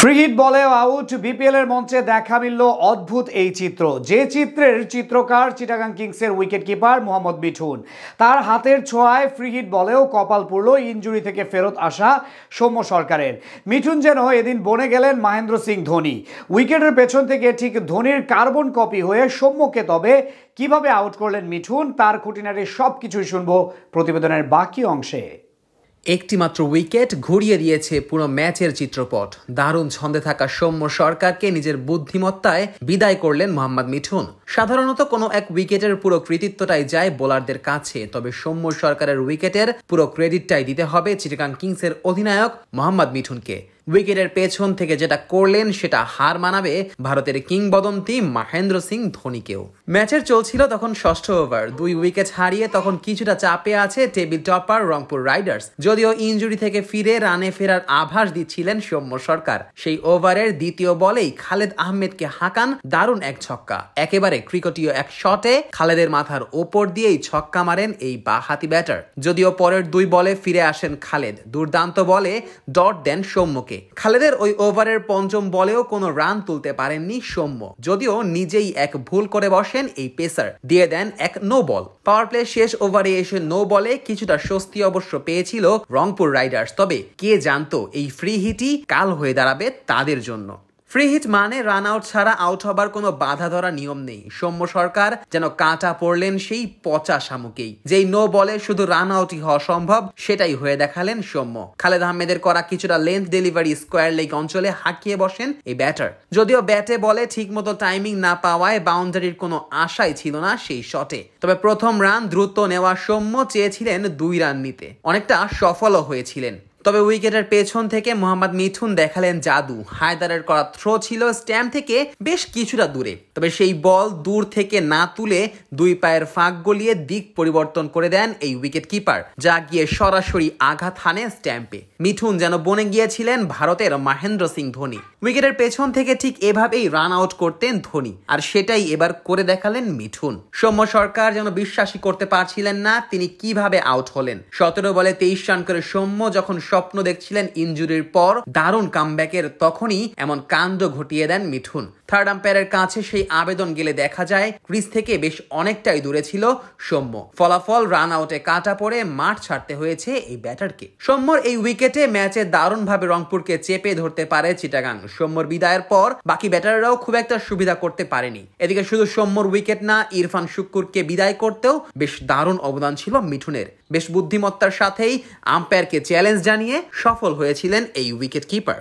Free hit বলেও out. BPL এর মঞ্চে দেখা মিলল অদ্ভুত এই চিত্র, যে চিত্রের চিত্রকার চিটাগাং কিংসের উইকেট কিপার মোহাম্মদ মিঠুন। তার হাতের ছোঁয়ায় ফ্রি হিট বলেও কপাল পুড়ল ইনজুরি থেকে ফেরত আসা সৌম্য সরকারের। মিঠুন যেন এদিন বনে গেলেন মহেন্দ্র সিং ধোনি। উইকেটের পেছন থেকে ঠিক ধোনির কার্বন কপি হয়ে সৌম্যকে তবে কিভাবে আউট করলেন মিঠুন, তার খুঁটিনাটি সবকিছুই শুনবো প্রতিবেদনের বাকি অংশে। একটিমাত্র উইকেট ঘুরিয়ে দিয়েছে পুরো ম্যাচের চিত্রপট। দারুণ ছন্দে থাকা সৌম্য সরকারকে নিজের বুদ্ধিমত্তায় বিদায় করলেন মোহাম্মদ মিঠুন। সাধারণত কোনো এক উইকেটের পুরো কৃতিত্বটাই যায় বোলারদের কাছে, তবে সৌম্য সরকারের উইকেটের পুরো ক্রেডিটটাই দিতে হবে চিটাগাং কিংসের অধিনায়ক মোহাম্মদ মিঠুনকে। উইকেটের পেছন থেকে যেটা করলেন সেটা হার মানাবে ভারতের কিংবদন্তি মহেন্দ্র সিং ধোনিকেও। ম্যাচের চলছিল তখন ষষ্ঠ ওভার, 2 উইকেট হারিয়ে তখন কিছুটা চাপে আছে টেবিল টপার রংপুর রাইডার্স। যদিও ইনজুরি থেকে ফিরে রানে ফেরার আভাস দিচ্ছিলেন সৌম্য সরকার, সেই ওভারের দ্বিতীয় বলেই খালেদ আহমেদকে হাঁকান দারুণ এক ছক্কা। একেবারে ক্রিকেটীয় এক শটে খালেদের মাথার ওপর দিয়েই ছক্কা মারেন এই বাঁহাতি ব্যাটার। যদিও পরের 2 বলে ফিরে আসেন খালেদ, দুর্দান্ত বলে ডট দেন সৌম্যকে। খালেদের ওই ওভারের পঞ্চম বলেও কোনো রান তুলতে পারেননি সৌম্য, যদিও নিজেই এক ভুল করে বসেন এই পেসার, দিয়ে দেন এক নো বল। পাওয়ার প্লে শেষ ওভারে এসে নো বলে কিছুটা স্বস্তি অবশ্য পেয়েছিল রংপুর রাইডার্স, তবে কে জানতো এই ফ্রি হিটই কাল হয়ে দাঁড়াবে তাদের জন্য। ফ্রি হিট মানে রান আউট ছাড়া আউট হবার কোনো বাধা ধরা নিয়ম নেই। সৌম্য সরকার যেন কাঁটা পড়লেন সেই পচা শামুকেই, যেই নো বলে শুধু রান আউটই হওয়া সম্ভব সেটাই হয়ে দেখালেন সৌম্য। খালেদ আহমেদের করা কিছুটা লেন্থ ডেলিভারি স্কোয়ার লেগ অঞ্চলে হাঁকিয়ে বসেন এই ব্যাটার। যদিও ব্যাটে বলে ঠিক মতো টাইমিং না পাওয়ায় বাউন্ডারির কোনো আশাই ছিল না সেই শটে, তবে প্রথম রান দ্রুত নেওয়া সৌম্য চেয়েছিলেন 2 রান নিতে, অনেকটা সফলও হয়েছিলেন। তবে উইকেটের পেছন থেকে মোহাম্মদ মিঠুন দেখালেন জাদু। হায়দারের করা থ্রো ছিল স্ট্যাম্প থেকে বেশ কিছুটা দূরে, তবে সেই বল দূর থেকে না তুলে 2 পায়ের ফাঁক গলিয়ে দিক পরিবর্তন করে দেন এই উইকেট কিপার, যা গিয়ে সরাসরি আঘাত হানে স্ট্যাম্পে। মিঠুন যেন বনে গিয়েছিলেন ভারতের মহেন্দ্র সিং ধোনি। উইকেটের পেছন থেকে ঠিক এভাবেই রান আউট করতেন ধোনি, আর সেটাই এবার করে দেখালেন মিঠুন। সৌম্য সরকার যেন বিশ্বাসই করতে পারছিলেন না তিনি কিভাবে আউট হলেন। 17 বলে 23 রান করে সৌম্য যখন স্বপ্ন দেখছিলেন ইনজুরির পর দারুণ কামব্যাকের, তখনই এমন কাণ্ড ঘটিয়ে দেন মিঠুন। থার্ড আম্পায়ারের কাছে সেই আবেদন গেলে দেখা যায় ক্রিজ থেকে বেশ অনেকটাই দূরে ছিল সৌম্য। ফলাফল রান আউটে কাটা পড়ে মাঠ ছাড়তে হয়েছে এই ব্যাটারকে। সৌম্যর এই উইকেটে ম্যাচে দারুণভাবে রংপুরকে চেপে ধরতে পারে চিটাগাং। সৌম্যর বিদায়ের পর বাকি ব্যাটাররাও খুব একটা সুবিধা করতে পারেনি। এদিকে শুধু সৌম্যর উইকেট না, ইরফান শুক্কুরকে বিদায় করতেও বেশ দারুণ অবদান ছিল মিঠুনের। বেশ বুদ্ধিমত্তার সাথেই আম্পায়ারকে চ্যালেঞ্জ জানিয়ে সফল হয়েছিলেন এই উইকেট কিপার।